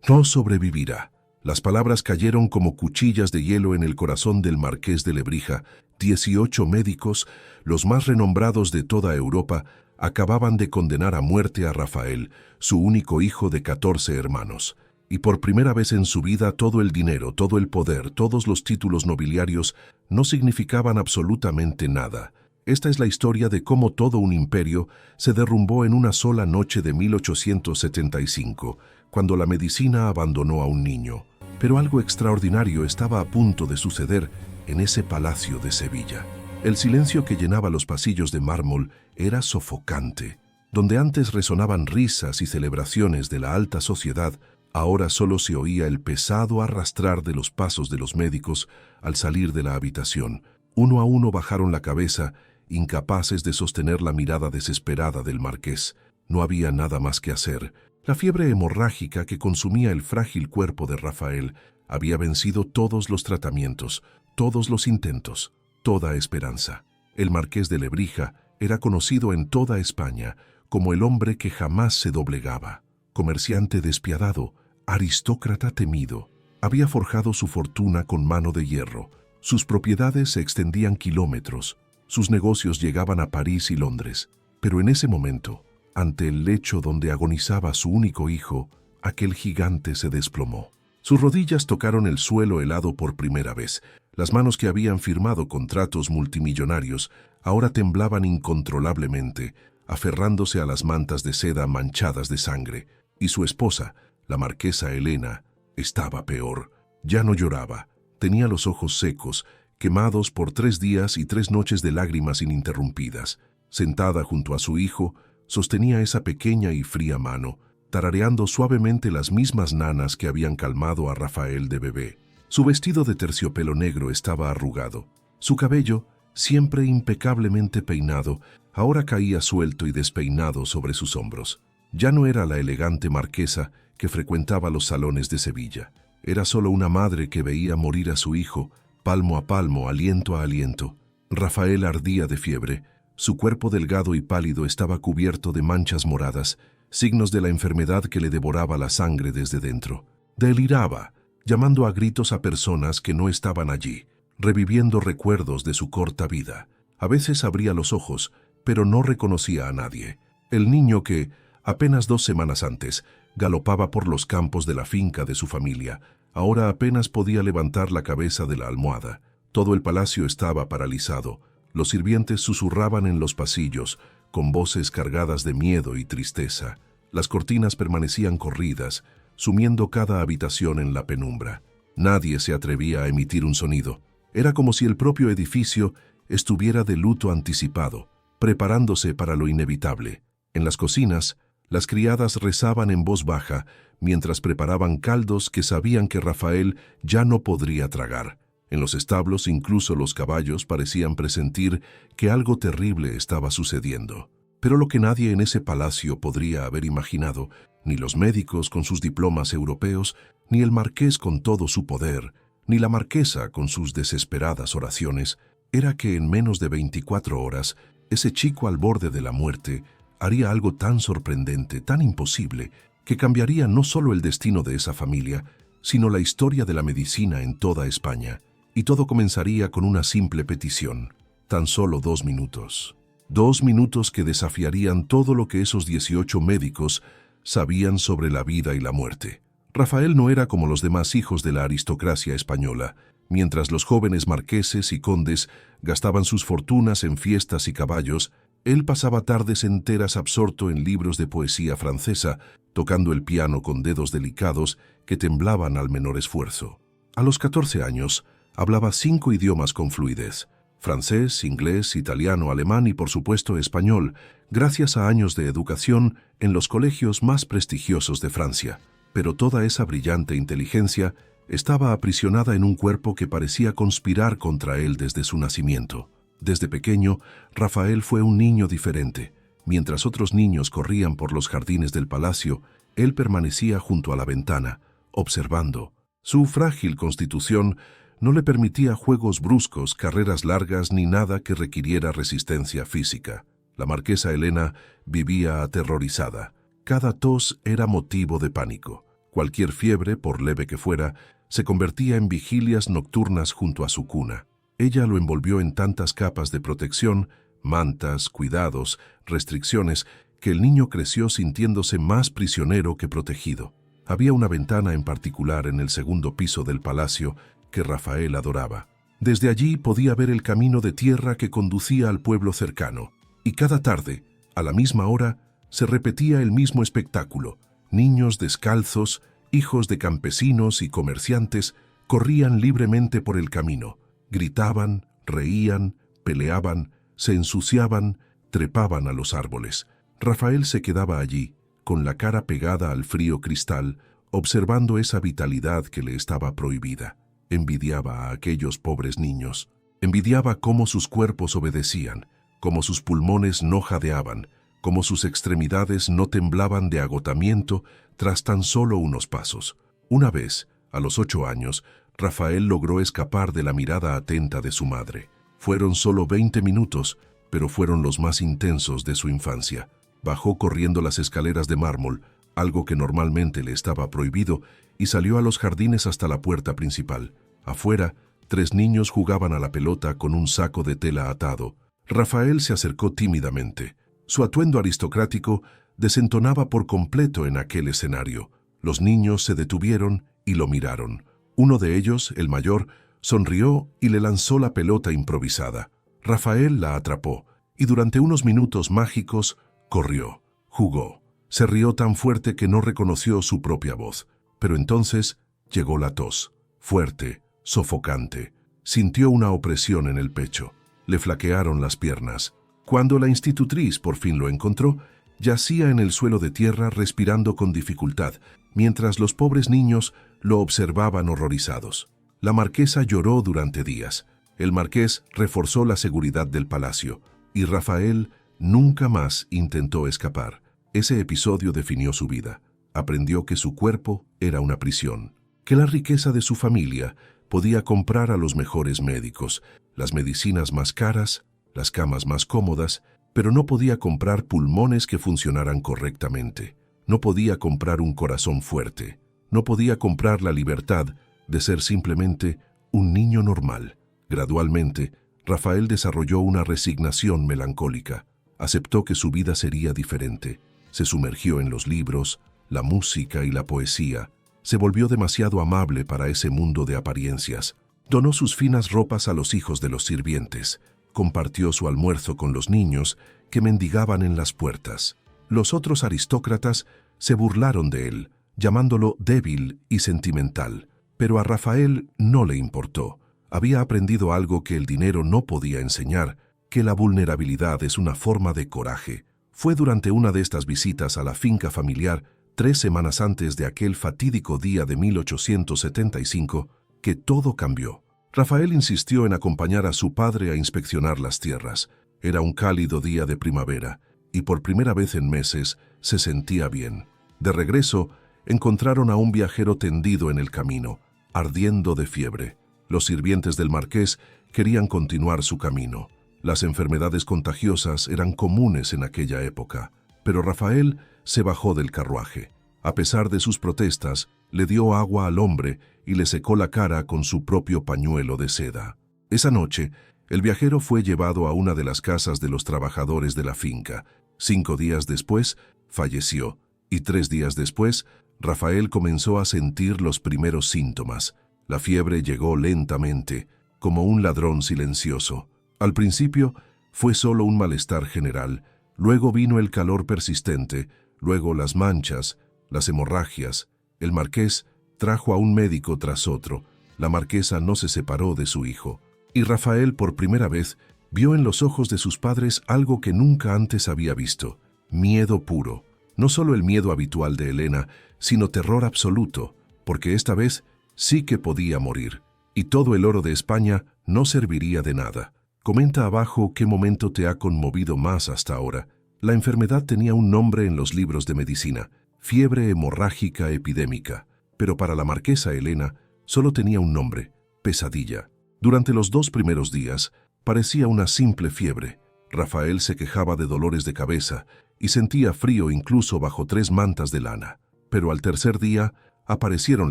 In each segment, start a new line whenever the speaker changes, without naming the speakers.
No sobrevivirá. Las palabras cayeron como cuchillas de hielo en el corazón del marqués de Lebrija. 18 médicos, los más renombrados de toda Europa, acababan de condenar a muerte a Rafael, su único hijo de 14 hermanos. Y por primera vez en su vida todo el dinero, todo el poder, todos los títulos nobiliarios no significaban absolutamente nada. Esta es la historia de cómo todo un imperio se derrumbó en una sola noche de 1875, cuando la medicina abandonó a un niño. Pero algo extraordinario estaba a punto de suceder en ese palacio de Sevilla. El silencio que llenaba los pasillos de mármol era sofocante. Donde antes resonaban risas y celebraciones de la alta sociedad, ahora solo se oía el pesado arrastrar de los pasos de los médicos al salir de la habitación. Uno a uno bajaron la cabeza, incapaces de sostener la mirada desesperada del marqués. No había nada más que hacer. La fiebre hemorrágica que consumía el frágil cuerpo de Rafael había vencido todos los tratamientos, todos los intentos, toda esperanza. El marqués de Lebrija era conocido en toda España como el hombre que jamás se doblegaba. Comerciante despiadado, aristócrata temido, había forjado su fortuna con mano de hierro. Sus propiedades se extendían kilómetros, sus negocios llegaban a París y Londres. Pero en ese momento, ante el lecho donde agonizaba su único hijo, aquel gigante se desplomó. Sus rodillas tocaron el suelo helado por primera vez. Las manos que habían firmado contratos multimillonarios ahora temblaban incontrolablemente, aferrándose a las mantas de seda manchadas de sangre. Y su esposa, la marquesa Elena, estaba peor. Ya no lloraba. Tenía los ojos secos, quemados por 3 días y 3 noches de lágrimas ininterrumpidas. Sentada junto a su hijo, sostenía esa pequeña y fría mano, tarareando suavemente las mismas nanas que habían calmado a Rafael de bebé. Su vestido de terciopelo negro estaba arrugado. Su cabello, siempre impecablemente peinado, ahora caía suelto y despeinado sobre sus hombros. Ya no era la elegante marquesa que frecuentaba los salones de Sevilla. Era solo una madre que veía morir a su hijo, palmo a palmo, aliento a aliento. Rafael ardía de fiebre. Su cuerpo delgado y pálido estaba cubierto de manchas moradas, signos de la enfermedad que le devoraba la sangre desde dentro. Deliraba, llamando a gritos a personas que no estaban allí, reviviendo recuerdos de su corta vida. A veces abría los ojos, pero no reconocía a nadie. El niño que, apenas 2 semanas antes, galopaba por los campos de la finca de su familia, ahora apenas podía levantar la cabeza de la almohada. Todo el palacio estaba paralizado. Los sirvientes susurraban en los pasillos, con voces cargadas de miedo y tristeza. Las cortinas permanecían corridas, sumiendo cada habitación en la penumbra. Nadie se atrevía a emitir un sonido. Era como si el propio edificio estuviera de luto anticipado, preparándose para lo inevitable. En las cocinas, las criadas rezaban en voz baja, mientras preparaban caldos que sabían que Rafael ya no podría tragar. En los establos incluso los caballos parecían presentir que algo terrible estaba sucediendo. Pero lo que nadie en ese palacio podría haber imaginado, ni los médicos con sus diplomas europeos, ni el marqués con todo su poder, ni la marquesa con sus desesperadas oraciones, era que en menos de 24 horas, ese chico al borde de la muerte haría algo tan sorprendente, tan imposible, que cambiaría no solo el destino de esa familia, sino la historia de la medicina en toda España. Y todo comenzaría con una simple petición, tan solo 2 minutos. 2 minutos que desafiarían todo lo que esos 18 médicos sabían sobre la vida y la muerte. Rafael no era como los demás hijos de la aristocracia española. Mientras los jóvenes marqueses y condes gastaban sus fortunas en fiestas y caballos, él pasaba tardes enteras absorto en libros de poesía francesa, tocando el piano con dedos delicados que temblaban al menor esfuerzo. A los 14 años, hablaba 5 idiomas con fluidez: francés, inglés, italiano, alemán y por supuesto español, gracias a años de educación en los colegios más prestigiosos de Francia. Pero toda esa brillante inteligencia estaba aprisionada en un cuerpo que parecía conspirar contra él desde su nacimiento. Desde pequeño, Rafael fue un niño diferente. Mientras otros niños corrían por los jardines del palacio, él permanecía junto a la ventana, observando. Su frágil constitución no le permitía juegos bruscos, carreras largas ni nada que requiriera resistencia física. La marquesa Elena vivía aterrorizada. Cada tos era motivo de pánico. Cualquier fiebre, por leve que fuera, se convertía en vigilias nocturnas junto a su cuna. Ella lo envolvió en tantas capas de protección, mantas, cuidados, restricciones, que el niño creció sintiéndose más prisionero que protegido. Había una ventana en particular en el segundo piso del palacio que Rafael adoraba. Desde allí podía ver el camino de tierra que conducía al pueblo cercano. Y cada tarde, a la misma hora, se repetía el mismo espectáculo. Niños descalzos, hijos de campesinos y comerciantes, corrían libremente por el camino. Gritaban, reían, peleaban, se ensuciaban, trepaban a los árboles. Rafael se quedaba allí, con la cara pegada al frío cristal, observando esa vitalidad que le estaba prohibida. Envidiaba a aquellos pobres niños. Envidiaba cómo sus cuerpos obedecían, cómo sus pulmones no jadeaban, cómo sus extremidades no temblaban de agotamiento tras tan solo unos pasos. Una vez, a los 8 años, Rafael logró escapar de la mirada atenta de su madre. Fueron solo 20 minutos, pero fueron los más intensos de su infancia. Bajó corriendo las escaleras de mármol, algo que normalmente le estaba prohibido, y salió a los jardines hasta la puerta principal. Afuera, 3 niños jugaban a la pelota con un saco de tela atado. Rafael se acercó tímidamente. Su atuendo aristocrático desentonaba por completo en aquel escenario. Los niños se detuvieron y lo miraron. Uno de ellos, el mayor, sonrió y le lanzó la pelota improvisada. Rafael la atrapó y durante unos minutos mágicos corrió, jugó. Se rió tan fuerte que no reconoció su propia voz. Pero entonces llegó la tos, fuerte, sofocante. Sintió una opresión en el pecho. Le flaquearon las piernas. Cuando la institutriz por fin lo encontró, yacía en el suelo de tierra respirando con dificultad, mientras los pobres niños lo observaban horrorizados. La marquesa lloró durante días. El marqués reforzó la seguridad del palacio, y Rafael nunca más intentó escapar. Ese episodio definió su vida. Aprendió que su cuerpo era una prisión, que la riqueza de su familia podía comprar a los mejores médicos, las medicinas más caras, las camas más cómodas, pero no podía comprar pulmones que funcionaran correctamente. No podía comprar un corazón fuerte. No podía comprar la libertad de ser simplemente un niño normal. Gradualmente, Rafael desarrolló una resignación melancólica. Aceptó que su vida sería diferente. Se sumergió en los libros, la música y la poesía. Se volvió demasiado amable para ese mundo de apariencias. Donó sus finas ropas a los hijos de los sirvientes. Compartió su almuerzo con los niños que mendigaban en las puertas. Los otros aristócratas se burlaron de él, llamándolo débil y sentimental. Pero a Rafael no le importó. Había aprendido algo que el dinero no podía enseñar, que la vulnerabilidad es una forma de coraje. Fue durante una de estas visitas a la finca familiar, 3 semanas antes de aquel fatídico día de 1875, que todo cambió. Rafael insistió en acompañar a su padre a inspeccionar las tierras. Era un cálido día de primavera, y por primera vez en meses se sentía bien. De regreso, encontraron a un viajero tendido en el camino, ardiendo de fiebre. Los sirvientes del marqués querían continuar su camino. Las enfermedades contagiosas eran comunes en aquella época, pero Rafael se bajó del carruaje. A pesar de sus protestas, le dio agua al hombre y le secó la cara con su propio pañuelo de seda. Esa noche, el viajero fue llevado a una de las casas de los trabajadores de la finca. 5 días después, falleció, y 3 días después, Rafael comenzó a sentir los primeros síntomas. La fiebre llegó lentamente, como un ladrón silencioso. Al principio, fue solo un malestar general, luego vino el calor persistente, luego las manchas, las hemorragias. El marqués trajo a un médico tras otro. La marquesa no se separó de su hijo. Y Rafael, por primera vez, vio en los ojos de sus padres algo que nunca antes había visto: miedo puro. No solo el miedo habitual de Elena, sino terror absoluto, porque esta vez sí que podía morir, y todo el oro de España no serviría de nada. Comenta abajo qué momento te ha conmovido más hasta ahora. La enfermedad tenía un nombre en los libros de medicina: fiebre hemorrágica epidémica, pero para la marquesa Elena solo tenía un nombre: pesadilla. Durante los 2 primeros días parecía una simple fiebre. Rafael se quejaba de dolores de cabeza y sentía frío incluso bajo 3 mantas de lana. Pero al tercer día, aparecieron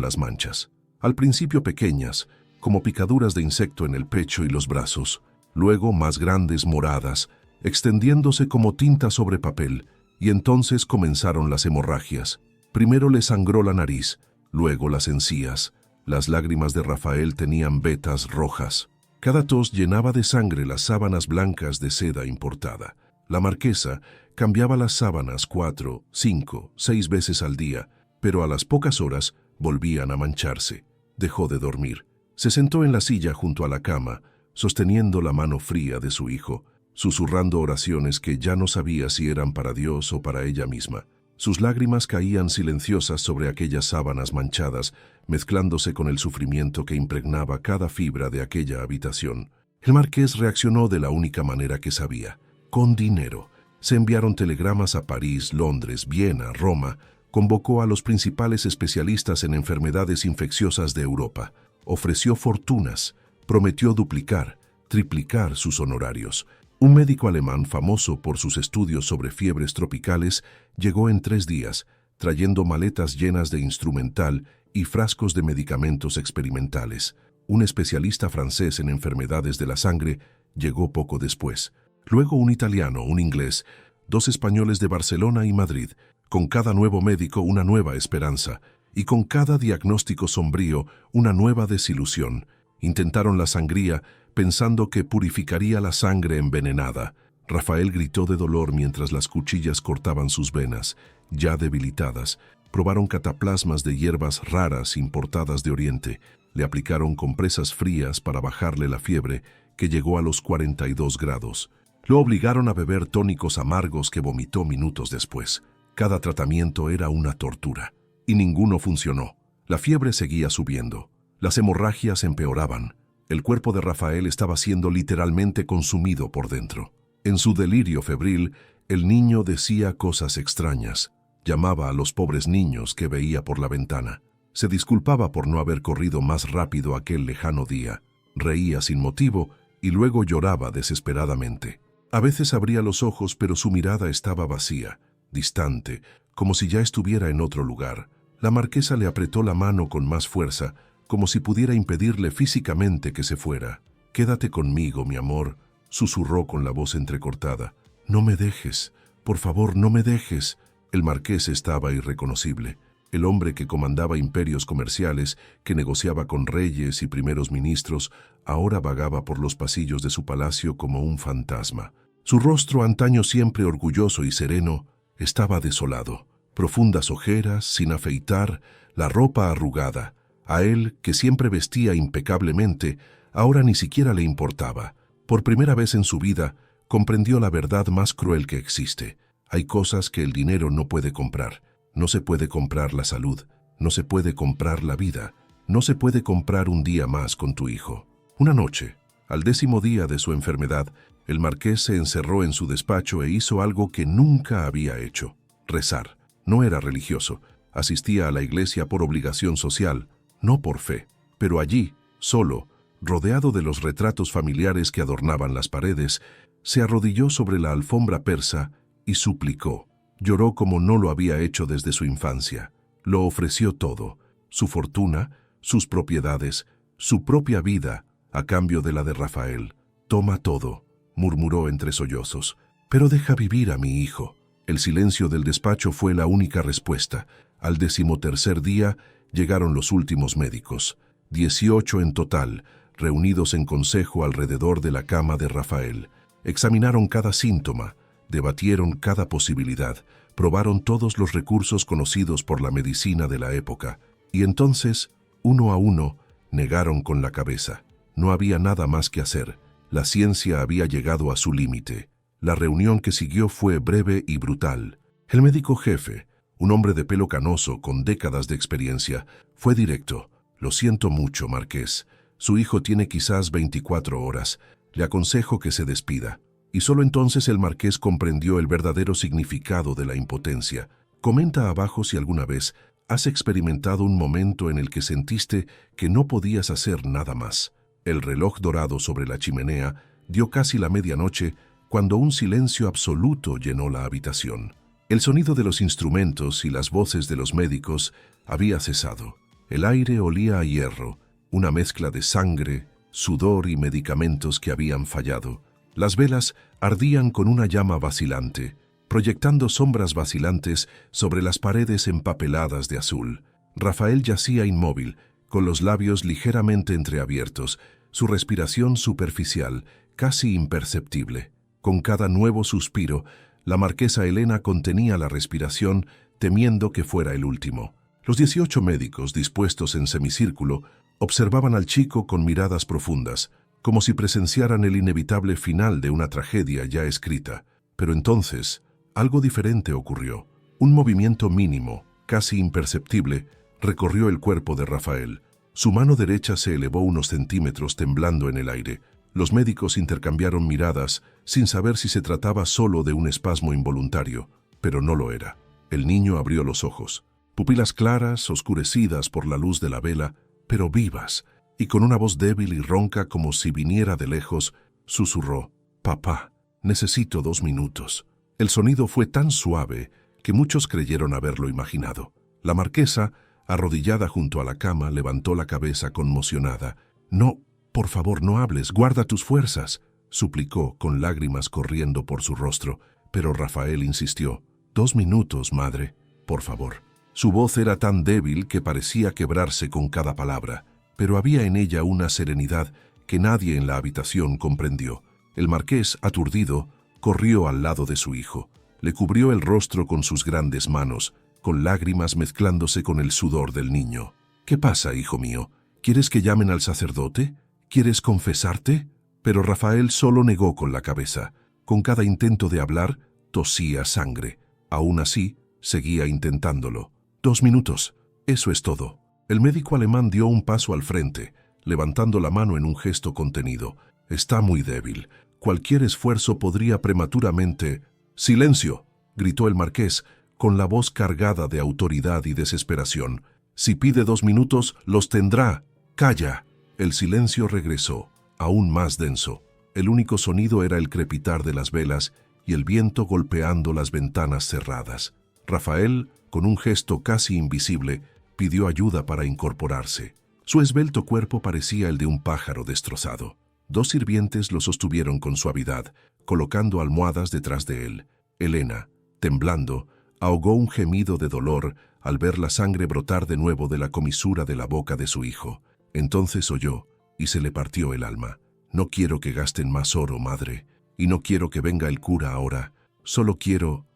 las manchas. Al principio pequeñas, como picaduras de insecto en el pecho y los brazos, luego más grandes, moradas, extendiéndose como tinta sobre papel, y entonces comenzaron las hemorragias. Primero le sangró la nariz, luego las encías. Las lágrimas de Rafael tenían vetas rojas. Cada tos llenaba de sangre las sábanas blancas de seda importada. La marquesa cambiaba las sábanas 4, 5, 6 veces al día, pero a las pocas horas volvían a mancharse. Dejó de dormir. Se sentó en la silla junto a la cama, sosteniendo la mano fría de su hijo, susurrando oraciones que ya no sabía si eran para Dios o para ella misma. Sus lágrimas caían silenciosas sobre aquellas sábanas manchadas, mezclándose con el sufrimiento que impregnaba cada fibra de aquella habitación. El marqués reaccionó de la única manera que sabía, con dinero. Se enviaron telegramas a París, Londres, Viena, Roma. Convocó a los principales especialistas en enfermedades infecciosas de Europa. Ofreció fortunas, prometió duplicar, triplicar sus honorarios. Un médico alemán famoso por sus estudios sobre fiebres tropicales llegó en 3 días, trayendo maletas llenas de instrumental y frascos de medicamentos experimentales. Un especialista francés en enfermedades de la sangre llegó poco después. Luego un italiano, un inglés, 2 españoles de Barcelona y Madrid. Con cada nuevo médico una nueva esperanza, y con cada diagnóstico sombrío una nueva desilusión. Intentaron la sangría, pensando que purificaría la sangre envenenada. Rafael gritó de dolor mientras las cuchillas cortaban sus venas, ya debilitadas. Probaron cataplasmas de hierbas raras importadas de Oriente. Le aplicaron compresas frías para bajarle la fiebre, que llegó a los 42 grados. Lo obligaron a beber tónicos amargos que vomitó minutos después. Cada tratamiento era una tortura, y ninguno funcionó. La fiebre seguía subiendo. Las hemorragias empeoraban. El cuerpo de Rafael estaba siendo literalmente consumido por dentro. En su delirio febril, el niño decía cosas extrañas. Llamaba a los pobres niños que veía por la ventana. Se disculpaba por no haber corrido más rápido aquel lejano día. Reía sin motivo y luego lloraba desesperadamente. A veces abría los ojos, pero su mirada estaba vacía, distante, como si ya estuviera en otro lugar. La marquesa le apretó la mano con más fuerza, como si pudiera impedirle físicamente que se fuera. «Quédate conmigo, mi amor», susurró con la voz entrecortada. «No me dejes, por favor, no me dejes». El marqués estaba irreconocible. El hombre que comandaba imperios comerciales, que negociaba con reyes y primeros ministros, ahora vagaba por los pasillos de su palacio como un fantasma. Su rostro, antaño siempre orgulloso y sereno, estaba desolado. Profundas ojeras, sin afeitar, la ropa arrugada. A él, que siempre vestía impecablemente, ahora ni siquiera le importaba. Por primera vez en su vida, comprendió la verdad más cruel que existe. Hay cosas que el dinero no puede comprar. No se puede comprar la salud, no se puede comprar la vida, no se puede comprar un día más con tu hijo. Una noche, al 10º día de su enfermedad, el marqués se encerró en su despacho e hizo algo que nunca había hecho: rezar. No era religioso, asistía a la iglesia por obligación social, no por fe. Pero allí, solo, rodeado de los retratos familiares que adornaban las paredes, se arrodilló sobre la alfombra persa y suplicó. Lloró como no lo había hecho desde su infancia. Lo ofreció todo: su fortuna, sus propiedades, su propia vida, a cambio de la de Rafael. «Toma todo», murmuró entre sollozos. «Pero deja vivir a mi hijo». El silencio del despacho fue la única respuesta. Al 13º día llegaron los últimos médicos, 18 en total, reunidos en consejo alrededor de la cama de Rafael. Examinaron cada síntoma, debatieron cada posibilidad, probaron todos los recursos conocidos por la medicina de la época, y entonces, uno a uno, negaron con la cabeza. No había nada más que hacer. La ciencia había llegado a su límite. La reunión que siguió fue breve y brutal. El médico jefe, un hombre de pelo canoso con décadas de experiencia, fue directo. «Lo siento mucho, marqués. Su hijo tiene quizás 24 horas. Le aconsejo que se despida». Y solo entonces el marqués comprendió el verdadero significado de la impotencia. Comenta abajo si alguna vez has experimentado un momento en el que sentiste que no podías hacer nada más. El reloj dorado sobre la chimenea dio casi la medianoche cuando un silencio absoluto llenó la habitación. El sonido de los instrumentos y las voces de los médicos había cesado. El aire olía a hierro, una mezcla de sangre, sudor y medicamentos que habían fallado. Las velas ardían con una llama vacilante, proyectando sombras vacilantes sobre las paredes empapeladas de azul. Rafael yacía inmóvil, con los labios ligeramente entreabiertos, su respiración superficial, casi imperceptible. Con cada nuevo suspiro, la marquesa Elena contenía la respiración, temiendo que fuera el último. Los 18 médicos, dispuestos en semicírculo, observaban al chico con miradas profundas, como si presenciaran el inevitable final de una tragedia ya escrita. Pero entonces, algo diferente ocurrió. Un movimiento mínimo, casi imperceptible, recorrió el cuerpo de Rafael. Su mano derecha se elevó unos centímetros temblando en el aire. Los médicos intercambiaron miradas, sin saber si se trataba solo de un espasmo involuntario, pero no lo era. El niño abrió los ojos, pupilas claras, oscurecidas por la luz de la vela, pero vivas, y con una voz débil y ronca como si viniera de lejos, susurró: «Papá, necesito 2 minutos». El sonido fue tan suave que muchos creyeron haberlo imaginado. La marquesa, arrodillada junto a la cama, levantó la cabeza conmocionada. «No, por favor, no hables, guarda tus fuerzas», suplicó con lágrimas corriendo por su rostro, pero Rafael insistió: «2 minutos, madre, por favor». Su voz era tan débil que parecía quebrarse con cada palabra, pero había en ella una serenidad que nadie en la habitación comprendió. El marqués, aturdido, corrió al lado de su hijo. Le cubrió el rostro con sus grandes manos, con lágrimas mezclándose con el sudor del niño. «¿Qué pasa, hijo mío? ¿Quieres que llamen al sacerdote? ¿Quieres confesarte?». Pero Rafael solo negó con la cabeza. Con cada intento de hablar, tosía sangre. Aún así, seguía intentándolo. «2 minutos, eso es todo». El médico alemán dio un paso al frente, levantando la mano en un gesto contenido. «Está muy débil. Cualquier esfuerzo podría prematuramente...». «¡Silencio!», gritó el marqués, con la voz cargada de autoridad y desesperación. «Si pide 2 minutos, los tendrá. ¡Calla!». El silencio regresó, aún más denso. El único sonido era el crepitar de las velas y el viento golpeando las ventanas cerradas. Rafael, con un gesto casi invisible, pidió ayuda para incorporarse. Su esbelto cuerpo parecía el de un pájaro destrozado. 2 sirvientes lo sostuvieron con suavidad, colocando almohadas detrás de él. Elena, temblando, ahogó un gemido de dolor al ver la sangre brotar de nuevo de la comisura de la boca de su hijo. Entonces oyó, y se le partió el alma. «No quiero que gasten más oro, madre, y no quiero que venga el cura ahora. Solo quiero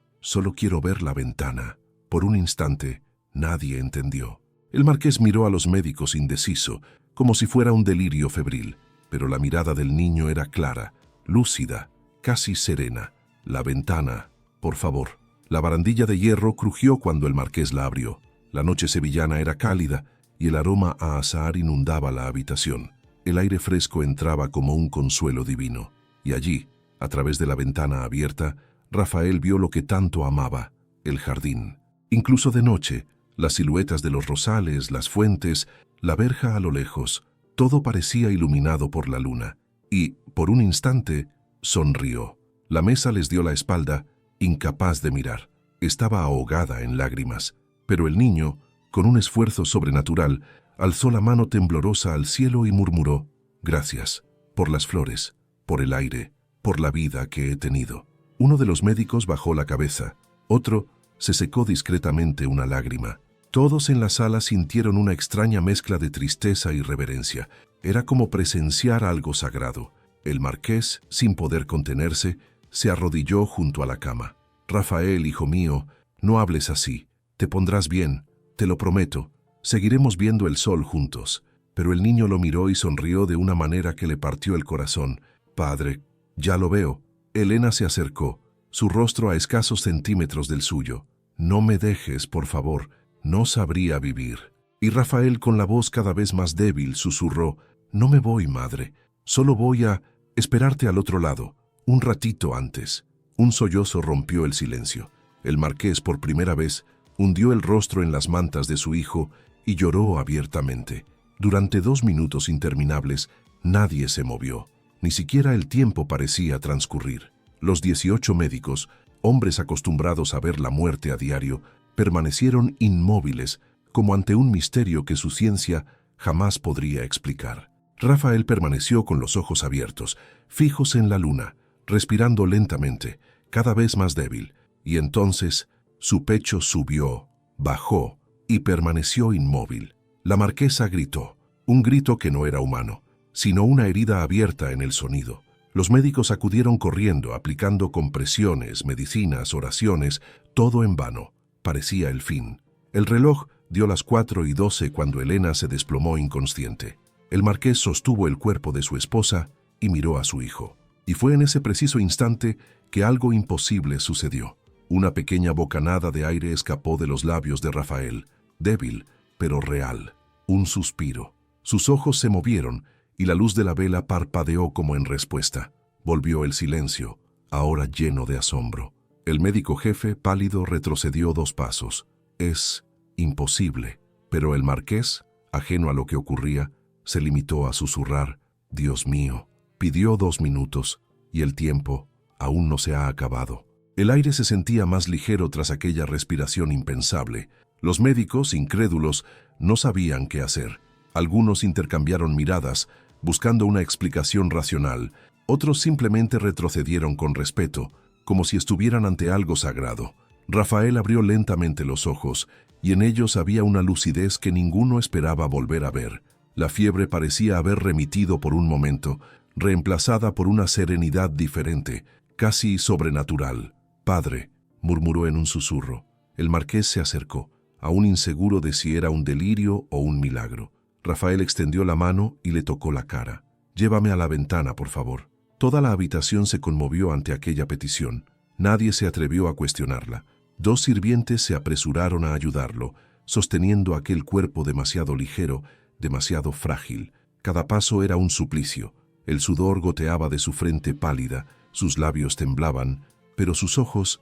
ver la ventana». Por un instante, nadie entendió. El marqués miró a los médicos indeciso, como si fuera un delirio febril, pero la mirada del niño era clara, lúcida, casi serena. «La ventana, por favor». La barandilla de hierro crujió cuando el marqués la abrió. La noche sevillana era cálida y el aroma a azahar inundaba la habitación. El aire fresco entraba como un consuelo divino. Y allí, a través de la ventana abierta, Rafael vio lo que tanto amaba: el jardín. Incluso de noche, las siluetas de los rosales, las fuentes, la verja a lo lejos, todo parecía iluminado por la luna. Y, por un instante, sonrió. La mesa les dio la espalda, incapaz de mirar. Estaba ahogada en lágrimas. Pero el niño, con un esfuerzo sobrenatural, alzó la mano temblorosa al cielo y murmuró: «Gracias, por las flores, por el aire, por la vida que he tenido». Uno de los médicos bajó la cabeza, otro se secó discretamente una lágrima. Todos en la sala sintieron una extraña mezcla de tristeza y reverencia. Era como presenciar algo sagrado. El marqués, sin poder contenerse, se arrodilló junto a la cama. «Rafael, hijo mío, no hables así. Te pondrás bien, te lo prometo. Seguiremos viendo el sol juntos». Pero el niño lo miró y sonrió de una manera que le partió el corazón. «Padre, ya lo veo». Elena se acercó, su rostro a escasos centímetros del suyo. «No me dejes, por favor, no sabría vivir». Y Rafael, con la voz cada vez más débil, susurró: «No me voy, madre, solo voy a esperarte al otro lado, un ratito antes». Un sollozo rompió el silencio. El marqués, por primera vez, hundió el rostro en las mantas de su hijo y lloró abiertamente. Durante 2 minutos interminables, nadie se movió. Ni siquiera el tiempo parecía transcurrir. Los 18 médicos, hombres acostumbrados a ver la muerte a diario, permanecieron inmóviles, como ante un misterio que su ciencia jamás podría explicar. Rafael permaneció con los ojos abiertos, fijos en la luna, respirando lentamente, cada vez más débil, y entonces su pecho subió, bajó y permaneció inmóvil. La marquesa gritó, un grito que no era humano, sino una herida abierta en el sonido. Los médicos acudieron corriendo, aplicando compresiones, medicinas, oraciones, todo en vano. Parecía el fin. El reloj dio las 4:12 cuando Elena se desplomó inconsciente. El marqués sostuvo el cuerpo de su esposa y miró a su hijo. Y fue en ese preciso instante que algo imposible sucedió. Una pequeña bocanada de aire escapó de los labios de Rafael, débil, pero real. Un suspiro. Sus ojos se movieron y la luz de la vela parpadeó como en respuesta. Volvió el silencio, ahora lleno de asombro. El médico jefe, pálido, retrocedió 2 pasos. Es imposible. Pero el marqués, ajeno a lo que ocurría, se limitó a susurrar, «Dios mío». Pidió 2 minutos, y el tiempo aún no se ha acabado. El aire se sentía más ligero tras aquella respiración impensable. Los médicos, incrédulos, no sabían qué hacer. Algunos intercambiaron miradas, buscando una explicación racional. Otros simplemente retrocedieron con respeto, como si estuvieran ante algo sagrado. Rafael abrió lentamente los ojos, y en ellos había una lucidez que ninguno esperaba volver a ver. La fiebre parecía haber remitido por un momento, reemplazada por una serenidad diferente, casi sobrenatural. «Padre», murmuró en un susurro. El marqués se acercó, aún inseguro de si era un delirio o un milagro. Rafael extendió la mano y le tocó la cara. «Llévame a la ventana, por favor». Toda la habitación se conmovió ante aquella petición. Nadie se atrevió a cuestionarla. 2 sirvientes se apresuraron a ayudarlo, sosteniendo aquel cuerpo demasiado ligero, demasiado frágil. Cada paso era un suplicio. El sudor goteaba de su frente pálida, sus labios temblaban, pero sus ojos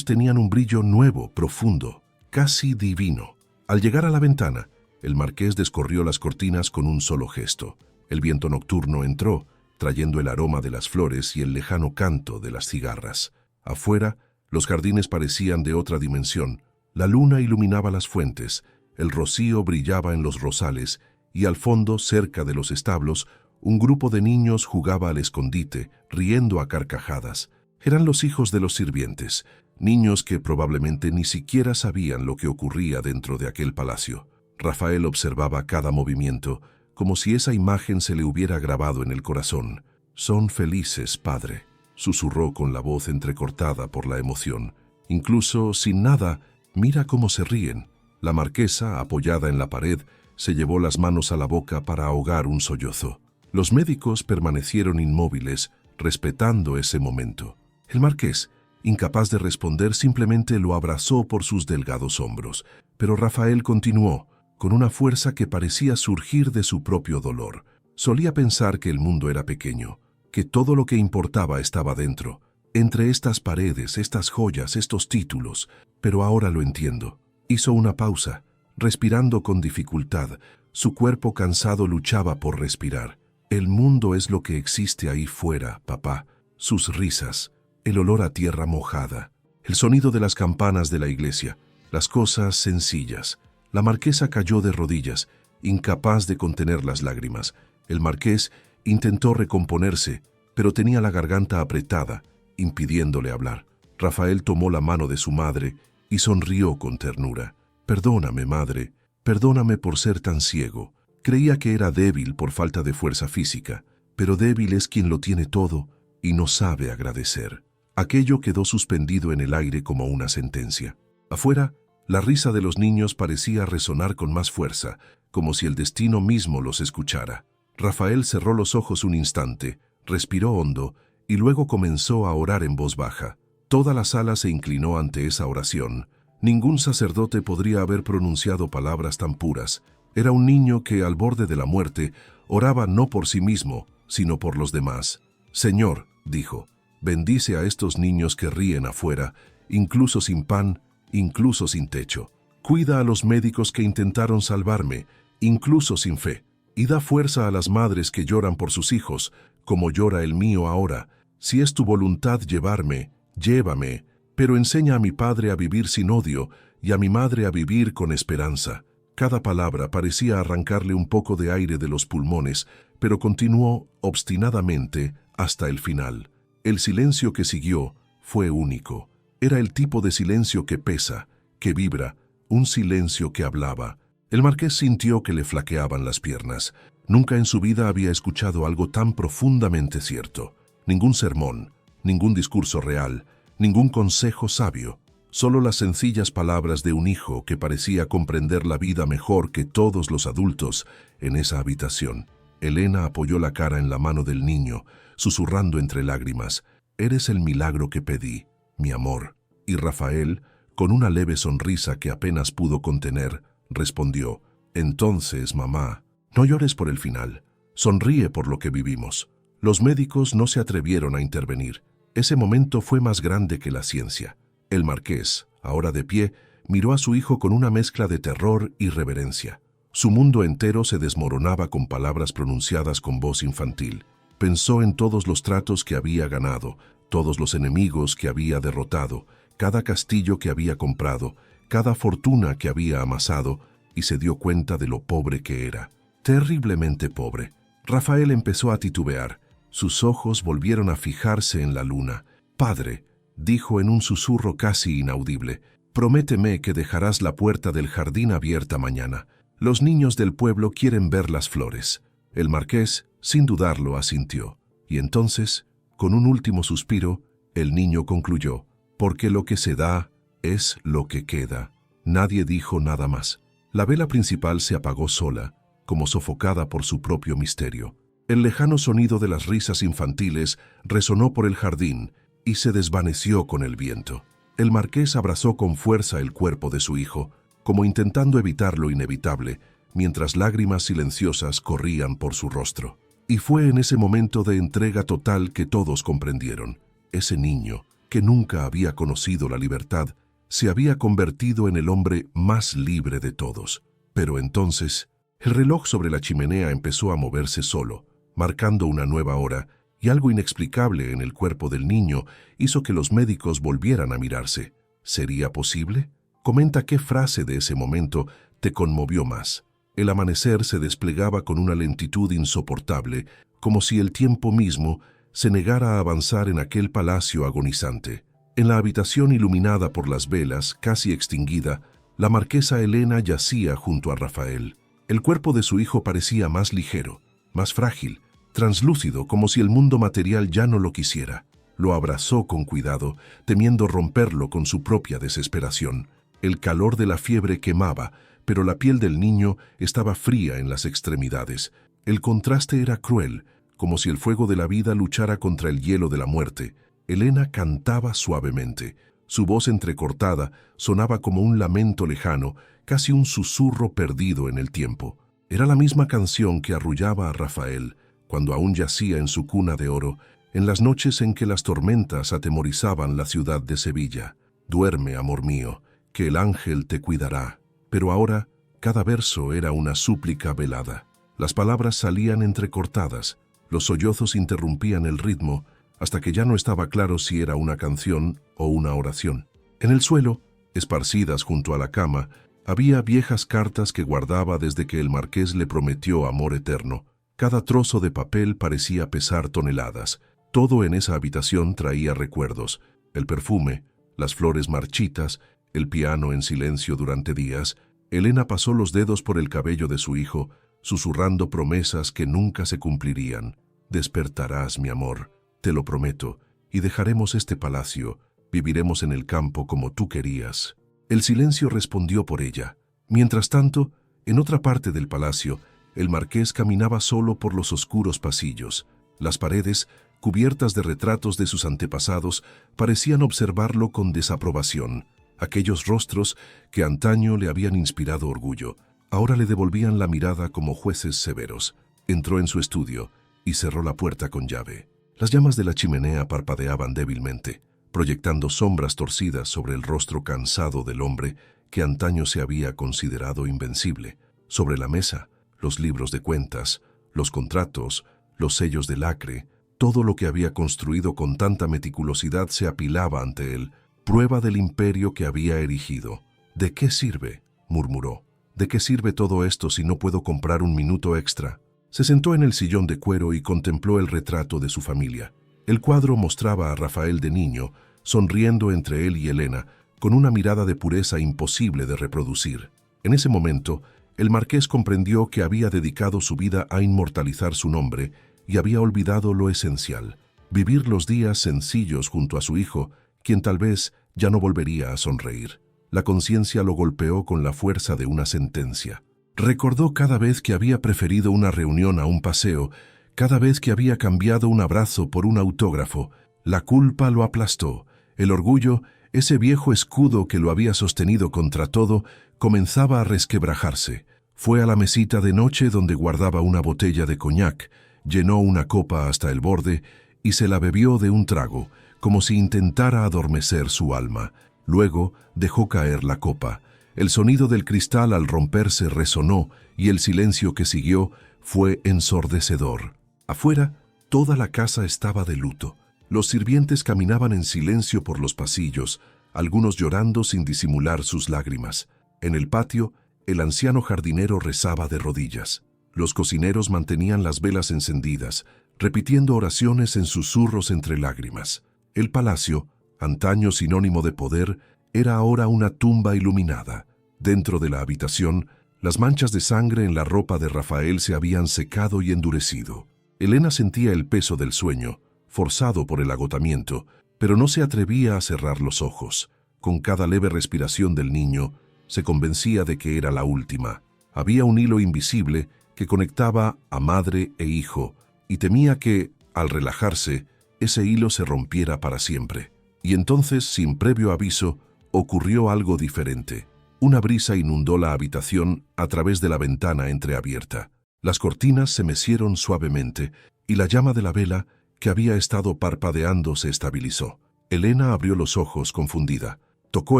tenían un brillo nuevo, profundo, casi divino. Al llegar a la ventana, el marqués descorrió las cortinas con un solo gesto. El viento nocturno entró, trayendo el aroma de las flores y el lejano canto de las cigarras. Afuera, los jardines parecían de otra dimensión. La luna iluminaba las fuentes, el rocío brillaba en los rosales, y al fondo, cerca de los establos, un grupo de niños jugaba al escondite, riendo a carcajadas. Eran los hijos de los sirvientes, niños que probablemente ni siquiera sabían lo que ocurría dentro de aquel palacio. Rafael observaba cada movimiento, como si esa imagen se le hubiera grabado en el corazón. «Son felices, padre», susurró con la voz entrecortada por la emoción. «Incluso sin nada, mira cómo se ríen». La marquesa, apoyada en la pared, se llevó las manos a la boca para ahogar un sollozo. Los médicos permanecieron inmóviles, respetando ese momento. El marqués, incapaz de responder, simplemente lo abrazó por sus delgados hombros. Pero Rafael continuó, con una fuerza que parecía surgir de su propio dolor. Solía pensar que el mundo era pequeño, que todo lo que importaba estaba dentro, entre estas paredes, estas joyas, estos títulos. Pero ahora lo entiendo. Hizo una pausa, respirando con dificultad. Su cuerpo cansado luchaba por respirar. «El mundo es lo que existe ahí fuera, papá». Sus risas, el olor a tierra mojada, el sonido de las campanas de la iglesia, las cosas sencillas. La marquesa cayó de rodillas, incapaz de contener las lágrimas. El marqués intentó recomponerse, pero tenía la garganta apretada, impidiéndole hablar. Rafael tomó la mano de su madre y sonrió con ternura. «Perdóname, madre, perdóname por ser tan ciego. Creía que era débil por falta de fuerza física, pero débil es quien lo tiene todo y no sabe agradecer». Aquello quedó suspendido en el aire como una sentencia. Afuera, la risa de los niños parecía resonar con más fuerza, como si el destino mismo los escuchara. Rafael cerró los ojos un instante, respiró hondo y luego comenzó a orar en voz baja. Toda la sala se inclinó ante esa oración. Ningún sacerdote podría haber pronunciado palabras tan puras. Era un niño que, al borde de la muerte, oraba no por sí mismo, sino por los demás. «Señor», dijo, «bendice a estos niños que ríen afuera, incluso sin pan, incluso sin techo. Cuida a los médicos que intentaron salvarme, incluso sin fe. Y da fuerza a las madres que lloran por sus hijos, como llora el mío ahora. Si es tu voluntad llevarme, llévame, pero enseña a mi padre a vivir sin odio y a mi madre a vivir con esperanza. Cada palabra parecía arrancarle un poco de aire de los pulmones, pero continuó obstinadamente hasta el final. El silencio que siguió fue único. Era el tipo de silencio que pesa, que vibra, un silencio que hablaba. El marqués sintió que le flaqueaban las piernas. Nunca en su vida había escuchado algo tan profundamente cierto. Ningún sermón, ningún discurso real, ningún consejo sabio. Solo las sencillas palabras de un hijo que parecía comprender la vida mejor que todos los adultos en esa habitación. Elena apoyó la cara en la mano del niño, susurrando entre lágrimas: «Eres el milagro que pedí, mi amor». Y Rafael, con una leve sonrisa que apenas pudo contener, respondió: «Entonces, mamá, no llores por el final, sonríe por lo que vivimos». Los médicos no se atrevieron a intervenir. Ese momento fue más grande que la ciencia. El marqués, ahora de pie, miró a su hijo con una mezcla de terror y reverencia. Su mundo entero se desmoronaba con palabras pronunciadas con voz infantil. Pensó en todos los tratos que había ganado, todos los enemigos que había derrotado, cada castillo que había comprado, cada fortuna que había amasado, y se dio cuenta de lo pobre que era. Terriblemente pobre. Rafael empezó a titubear. Sus ojos volvieron a fijarse en la luna. «Padre», dijo en un susurro casi inaudible, «prométeme que dejarás la puerta del jardín abierta mañana. Los niños del pueblo quieren ver las flores». El marqués, sin dudarlo, asintió. Y entonces, con un último suspiro, el niño concluyó: «Porque lo que se da es lo que queda». Nadie dijo nada más. La vela principal se apagó sola, como sofocada por su propio misterio. El lejano sonido de las risas infantiles resonó por el jardín y se desvaneció con el viento. El marqués abrazó con fuerza el cuerpo de su hijo, como intentando evitar lo inevitable, mientras lágrimas silenciosas corrían por su rostro. Y fue en ese momento de entrega total que todos comprendieron. Ese niño, que nunca había conocido la libertad, se había convertido en el hombre más libre de todos. Pero entonces, el reloj sobre la chimenea empezó a moverse solo, marcando una nueva hora, y algo inexplicable en el cuerpo del niño hizo que los médicos volvieran a mirarse. ¿Sería posible? Comenta qué frase de ese momento te conmovió más. El amanecer se desplegaba con una lentitud insoportable, como si el tiempo mismo se negara a avanzar en aquel palacio agonizante. En la habitación iluminada por las velas, casi extinguida, la marquesa Elena yacía junto a Rafael. El cuerpo de su hijo parecía más ligero, más frágil, translúcido, como si el mundo material ya no lo quisiera. Lo abrazó con cuidado, temiendo romperlo con su propia desesperación. El calor de la fiebre quemaba, pero la piel del niño estaba fría en las extremidades. El contraste era cruel, como si el fuego de la vida luchara contra el hielo de la muerte. Elena cantaba suavemente. Su voz entrecortada sonaba como un lamento lejano, casi un susurro perdido en el tiempo. Era la misma canción que arrullaba a Rafael cuando aún yacía en su cuna de oro, en las noches en que las tormentas atemorizaban la ciudad de Sevilla. «Duerme, amor mío, que el ángel te cuidará». Pero ahora, cada verso era una súplica velada. Las palabras salían entrecortadas, los sollozos interrumpían el ritmo, hasta que ya no estaba claro si era una canción o una oración. En el suelo, esparcidas junto a la cama, había viejas cartas que guardaba desde que el marqués le prometió amor eterno. Cada trozo de papel parecía pesar toneladas. Todo en esa habitación traía recuerdos: el perfume, las flores marchitas, el piano en silencio durante días. Elena pasó los dedos por el cabello de su hijo, susurrando promesas que nunca se cumplirían. «Despertarás, mi amor, te lo prometo, y dejaremos este palacio, viviremos en el campo como tú querías». El silencio respondió por ella. Mientras tanto, en otra parte del palacio, el marqués caminaba solo por los oscuros pasillos. Las paredes, cubiertas de retratos de sus antepasados, parecían observarlo con desaprobación. Aquellos rostros que antaño le habían inspirado orgullo, ahora le devolvían la mirada como jueces severos. Entró en su estudio y cerró la puerta con llave. Las llamas de la chimenea parpadeaban débilmente, proyectando sombras torcidas sobre el rostro cansado del hombre que antaño se había considerado invencible. Sobre la mesa, los libros de cuentas, los contratos, los sellos de lacre, todo lo que había construido con tanta meticulosidad se apilaba ante él, prueba del imperio que había erigido. ¿De qué sirve?, murmuró. ¿De qué sirve todo esto si no puedo comprar un minuto extra? Se sentó en el sillón de cuero y contempló el retrato de su familia. El cuadro mostraba a Rafael de niño, sonriendo entre él y Elena, con una mirada de pureza imposible de reproducir. En ese momento, el marqués comprendió que había dedicado su vida a inmortalizar su nombre y había olvidado lo esencial: vivir los días sencillos junto a su hijo, quien tal vez ya no volvería a sonreír. La conciencia lo golpeó con la fuerza de una sentencia. Recordó cada vez que había preferido una reunión a un paseo, cada vez que había cambiado un abrazo por un autógrafo. La culpa lo aplastó. El orgullo, ese viejo escudo que lo había sostenido contra todo, comenzaba a resquebrajarse. Fue a la mesita de noche donde guardaba una botella de coñac, llenó una copa hasta el borde y se la bebió de un trago, como si intentara adormecer su alma. Luego dejó caer la copa. El sonido del cristal al romperse resonó y el silencio que siguió fue ensordecedor. Afuera, toda la casa estaba de luto. Los sirvientes caminaban en silencio por los pasillos, algunos llorando sin disimular sus lágrimas. En el patio, el anciano jardinero rezaba de rodillas. Los cocineros mantenían las velas encendidas, repitiendo oraciones en susurros entre lágrimas. El palacio, antaño sinónimo de poder, era ahora una tumba iluminada. Dentro de la habitación, las manchas de sangre en la ropa de Rafael se habían secado y endurecido. Elena sentía el peso del sueño, forzado por el agotamiento, pero no se atrevía a cerrar los ojos. Con cada leve respiración del niño, se convencía de que era la última. Había un hilo invisible que conectaba a madre e hijo, y temía que, al relajarse, ese hilo se rompiera para siempre. Y entonces, sin previo aviso, ocurrió algo diferente. Una brisa inundó la habitación a través de la ventana entreabierta. Las cortinas se mecieron suavemente y la llama de la vela, que había estado parpadeando, se estabilizó. Elena abrió los ojos confundida, tocó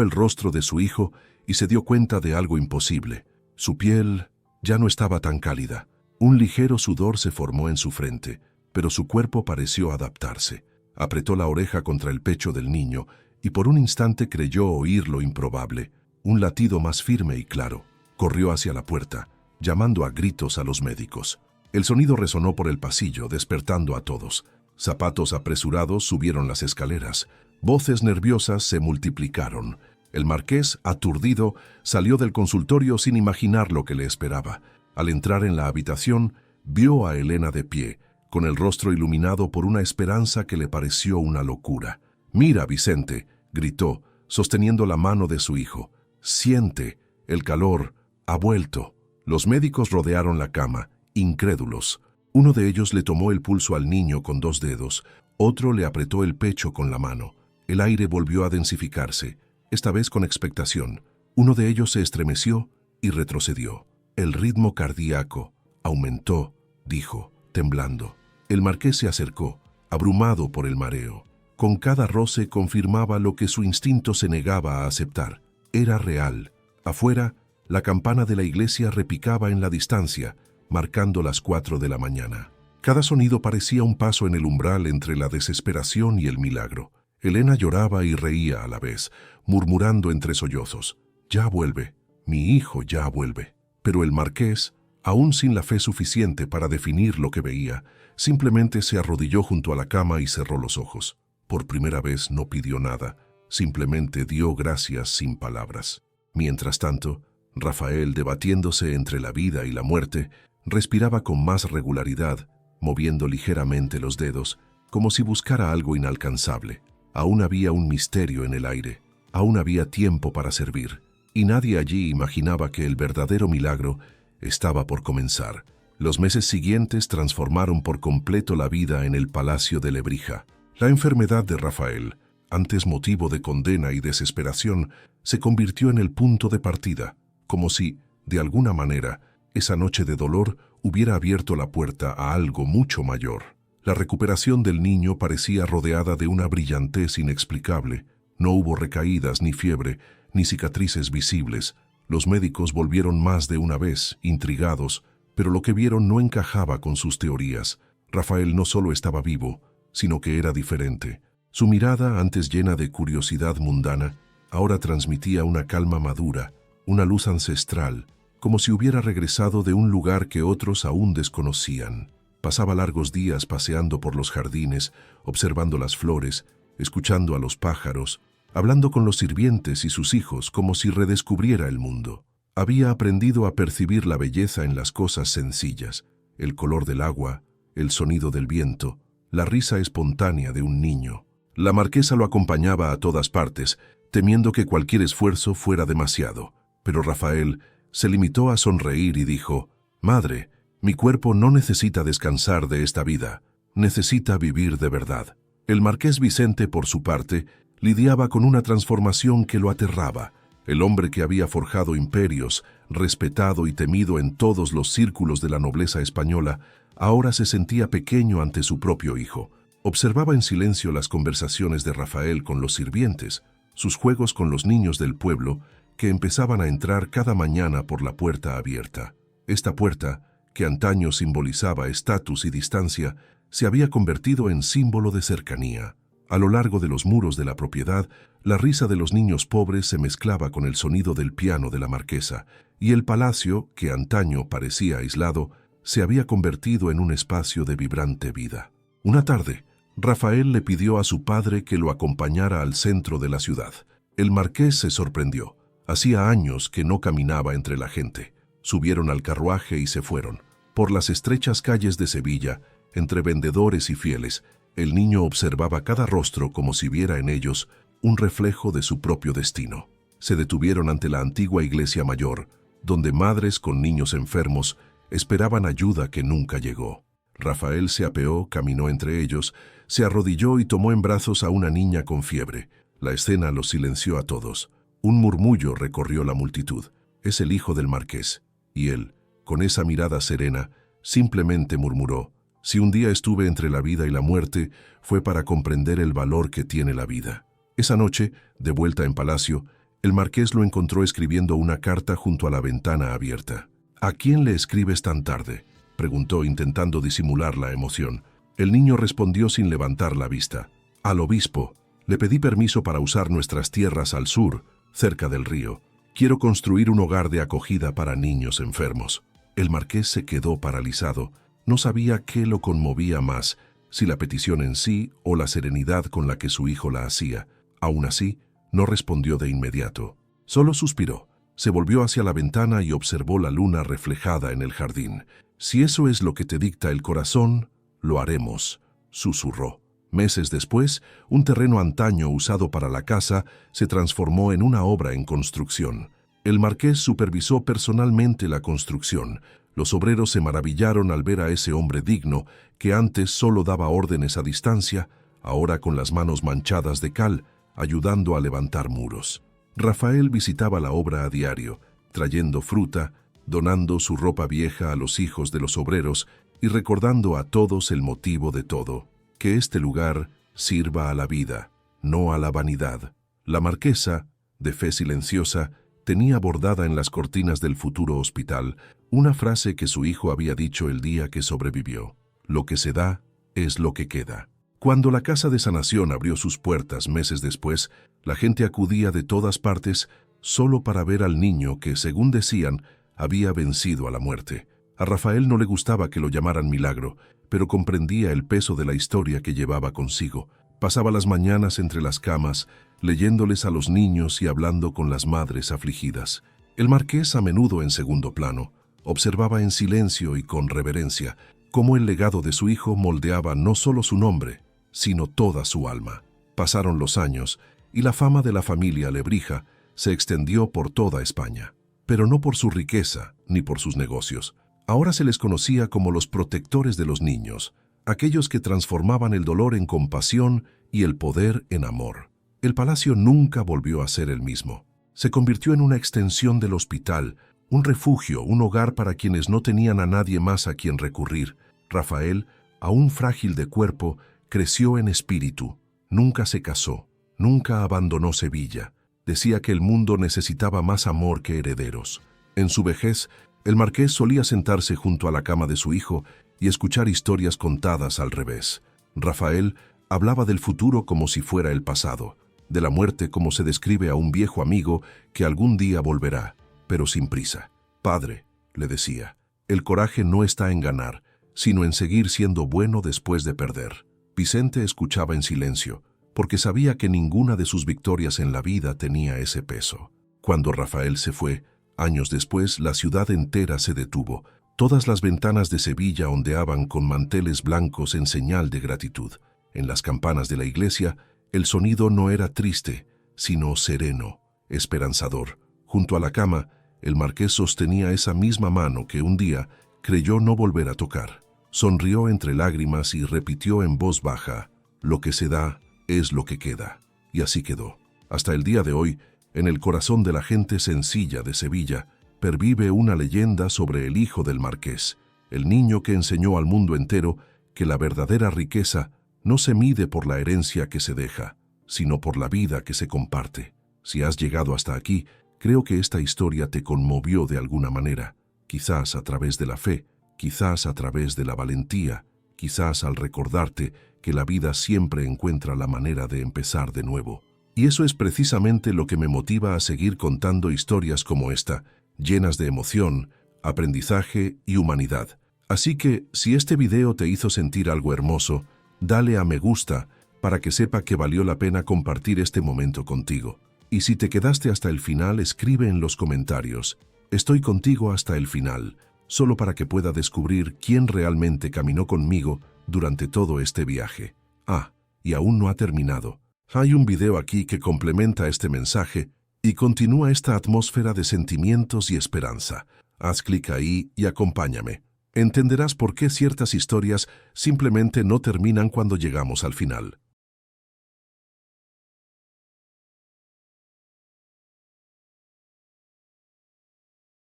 el rostro de su hijo y se dio cuenta de algo imposible. Su piel ya no estaba tan cálida. Un ligero sudor se formó en su frente, pero su cuerpo pareció adaptarse. Apretó la oreja contra el pecho del niño y por un instante creyó oír lo improbable, un latido más firme y claro. Corrió hacia la puerta, llamando a gritos a los médicos. El sonido resonó por el pasillo, despertando a todos. Zapatos apresurados subieron las escaleras. Voces nerviosas se multiplicaron. El marqués, aturdido, salió del consultorio sin imaginar lo que le esperaba. Al entrar en la habitación, vio a Elena de pie, con el rostro iluminado por una esperanza que le pareció una locura. «Mira, Vicente», gritó, sosteniendo la mano de su hijo. «Siente, el calor ha vuelto». Los médicos rodearon la cama, incrédulos. Uno de ellos le tomó el pulso al niño con 2 dedos, otro le apretó el pecho con la mano. El aire volvió a densificarse, esta vez con expectación. Uno de ellos se estremeció y retrocedió. El ritmo cardíaco aumentó, dijo, temblando. El marqués se acercó, abrumado por el mareo. Con cada roce confirmaba lo que su instinto se negaba a aceptar. Era real. Afuera, la campana de la iglesia repicaba en la distancia, marcando las 4 de la mañana. Cada sonido parecía un paso en el umbral entre la desesperación y el milagro. Elena lloraba y reía a la vez, murmurando entre sollozos: «Ya vuelve, mi hijo ya vuelve». Pero el marqués, aún sin la fe suficiente para definir lo que veía, simplemente se arrodilló junto a la cama y cerró los ojos. Por primera vez no pidió nada, simplemente dio gracias sin palabras. Mientras tanto, Rafael, debatiéndose entre la vida y la muerte, respiraba con más regularidad, moviendo ligeramente los dedos, como si buscara algo inalcanzable. Aún había un misterio en el aire, aún había tiempo para servir, y nadie allí imaginaba que el verdadero milagro estaba por comenzar. Los meses siguientes transformaron por completo la vida en el Palacio de Lebrija. La enfermedad de Rafael, antes motivo de condena y desesperación, se convirtió en el punto de partida, como si, de alguna manera, esa noche de dolor hubiera abierto la puerta a algo mucho mayor. La recuperación del niño parecía rodeada de una brillantez inexplicable. No hubo recaídas, ni fiebre, ni cicatrices visibles. Los médicos volvieron más de una vez, intrigados, pero lo que vieron no encajaba con sus teorías. Rafael no solo estaba vivo, sino que era diferente. Su mirada, antes llena de curiosidad mundana, ahora transmitía una calma madura, una luz ancestral, como si hubiera regresado de un lugar que otros aún desconocían. Pasaba largos días paseando por los jardines, observando las flores, escuchando a los pájaros, hablando con los sirvientes y sus hijos como si redescubriera el mundo. Había aprendido a percibir la belleza en las cosas sencillas, el color del agua, el sonido del viento, la risa espontánea de un niño. La marquesa lo acompañaba a todas partes, temiendo que cualquier esfuerzo fuera demasiado. Pero Rafael se limitó a sonreír y dijo: «Madre, mi cuerpo no necesita descansar de esta vida, necesita vivir de verdad». El marqués Vicente, por su parte, lidiaba con una transformación que lo aterraba. El hombre que había forjado imperios, respetado y temido en todos los círculos de la nobleza española, ahora se sentía pequeño ante su propio hijo. Observaba en silencio las conversaciones de Rafael con los sirvientes, sus juegos con los niños del pueblo, que empezaban a entrar cada mañana por la puerta abierta. Esta puerta, que antaño simbolizaba estatus y distancia, se había convertido en símbolo de cercanía. A lo largo de los muros de la propiedad, la risa de los niños pobres se mezclaba con el sonido del piano de la marquesa, y el palacio, que antaño parecía aislado, se había convertido en un espacio de vibrante vida. Una tarde, Rafael le pidió a su padre que lo acompañara al centro de la ciudad. El marqués se sorprendió. Hacía años que no caminaba entre la gente. Subieron al carruaje y se fueron. Por las estrechas calles de Sevilla, entre vendedores y fieles, el niño observaba cada rostro como si viera en ellos un reflejo de su propio destino. Se detuvieron ante la antigua iglesia mayor, donde madres con niños enfermos esperaban ayuda que nunca llegó. Rafael se apeó, caminó entre ellos, se arrodilló y tomó en brazos a una niña con fiebre. La escena los silenció a todos. Un murmullo recorrió la multitud. «Es el hijo del marqués». Y él, con esa mirada serena, simplemente murmuró: «Si un día estuve entre la vida y la muerte, fue para comprender el valor que tiene la vida». Esa noche, de vuelta en palacio, el marqués lo encontró escribiendo una carta junto a la ventana abierta. «¿A quién le escribes tan tarde?», preguntó, intentando disimular la emoción. El niño respondió sin levantar la vista: «Al obispo. Le pedí permiso para usar nuestras tierras al sur, cerca del río. Quiero construir un hogar de acogida para niños enfermos». El marqués se quedó paralizado. No sabía qué lo conmovía más, si la petición en sí o la serenidad con la que su hijo la hacía. Aún así, no respondió de inmediato. Solo suspiró. Se volvió hacia la ventana y observó la luna reflejada en el jardín. «Si eso es lo que te dicta el corazón, lo haremos», susurró. Meses después, un terreno antaño usado para la casa se transformó en una obra en construcción. El marqués supervisó personalmente la construcción. Los obreros se maravillaron al ver a ese hombre digno, que antes solo daba órdenes a distancia, ahora con las manos manchadas de cal, ayudando a levantar muros. Rafael visitaba la obra a diario, trayendo fruta, donando su ropa vieja a los hijos de los obreros y recordando a todos el motivo de todo: que este lugar sirva a la vida, no a la vanidad. La marquesa, de fe silenciosa, tenía bordada en las cortinas del futuro hospital una frase que su hijo había dicho el día que sobrevivió: «Lo que se da es lo que queda». Cuando la Casa de Sanación abrió sus puertas meses después, la gente acudía de todas partes solo para ver al niño que, según decían, había vencido a la muerte. A Rafael no le gustaba que lo llamaran milagro, pero comprendía el peso de la historia que llevaba consigo. Pasaba las mañanas entre las camas, leyéndoles a los niños y hablando con las madres afligidas. El marqués, a menudo en segundo plano, observaba en silencio y con reverencia cómo el legado de su hijo moldeaba no solo su nombre, sino toda su alma. Pasaron los años y la fama de la familia Lebrija se extendió por toda España, pero no por su riqueza ni por sus negocios. Ahora se les conocía como los protectores de los niños, aquellos que transformaban el dolor en compasión y el poder en amor. El palacio nunca volvió a ser el mismo. Se convirtió en una extensión del hospital, un refugio, un hogar para quienes no tenían a nadie más a quien recurrir. Rafael, aún frágil de cuerpo, creció en espíritu. Nunca se casó, nunca abandonó Sevilla. Decía que el mundo necesitaba más amor que herederos. En su vejez, el marqués solía sentarse junto a la cama de su hijo y escuchar historias contadas al revés. Rafael hablaba del futuro como si fuera el pasado. de la muerte como se describe a un viejo amigo que algún día volverá, pero sin prisa. Padre, le decía, el coraje no está en ganar, sino en seguir siendo bueno después de perder. Vicente escuchaba en silencio, porque sabía que ninguna de sus victorias en la vida tenía ese peso. Cuando Rafael se fue, años después, la ciudad entera se detuvo. Todas las ventanas de Sevilla ondeaban con manteles blancos en señal de gratitud. En las campanas de la iglesia, el sonido no era triste, sino sereno, esperanzador. Junto a la cama, el marqués sostenía esa misma mano que un día creyó no volver a tocar. Sonrió entre lágrimas y repitió en voz baja, «Lo que se da es lo que queda». Y así quedó. Hasta el día de hoy, en el corazón de la gente sencilla de Sevilla, pervive una leyenda sobre el hijo del marqués, el niño que enseñó al mundo entero que la verdadera riqueza no se mide por la herencia que se deja, sino por la vida que se comparte. Si has llegado hasta aquí, creo que esta historia te conmovió de alguna manera, quizás a través de la fe, quizás a través de la valentía, quizás al recordarte que la vida siempre encuentra la manera de empezar de nuevo. Y eso es precisamente lo que me motiva a seguir contando historias como esta, llenas de emoción, aprendizaje y humanidad. Así que, si este video te hizo sentir algo hermoso, dale a me gusta para que sepa que valió la pena compartir este momento contigo. Y si te quedaste hasta el final, escribe en los comentarios, «Estoy contigo hasta el final», solo para que pueda descubrir quién realmente caminó conmigo durante todo este viaje. Ah, y aún no ha terminado. Hay un video aquí que complementa este mensaje y continúa esta atmósfera de sentimientos y esperanza. Haz clic ahí y acompáñame. Entenderás por qué ciertas historias simplemente no terminan cuando llegamos al final.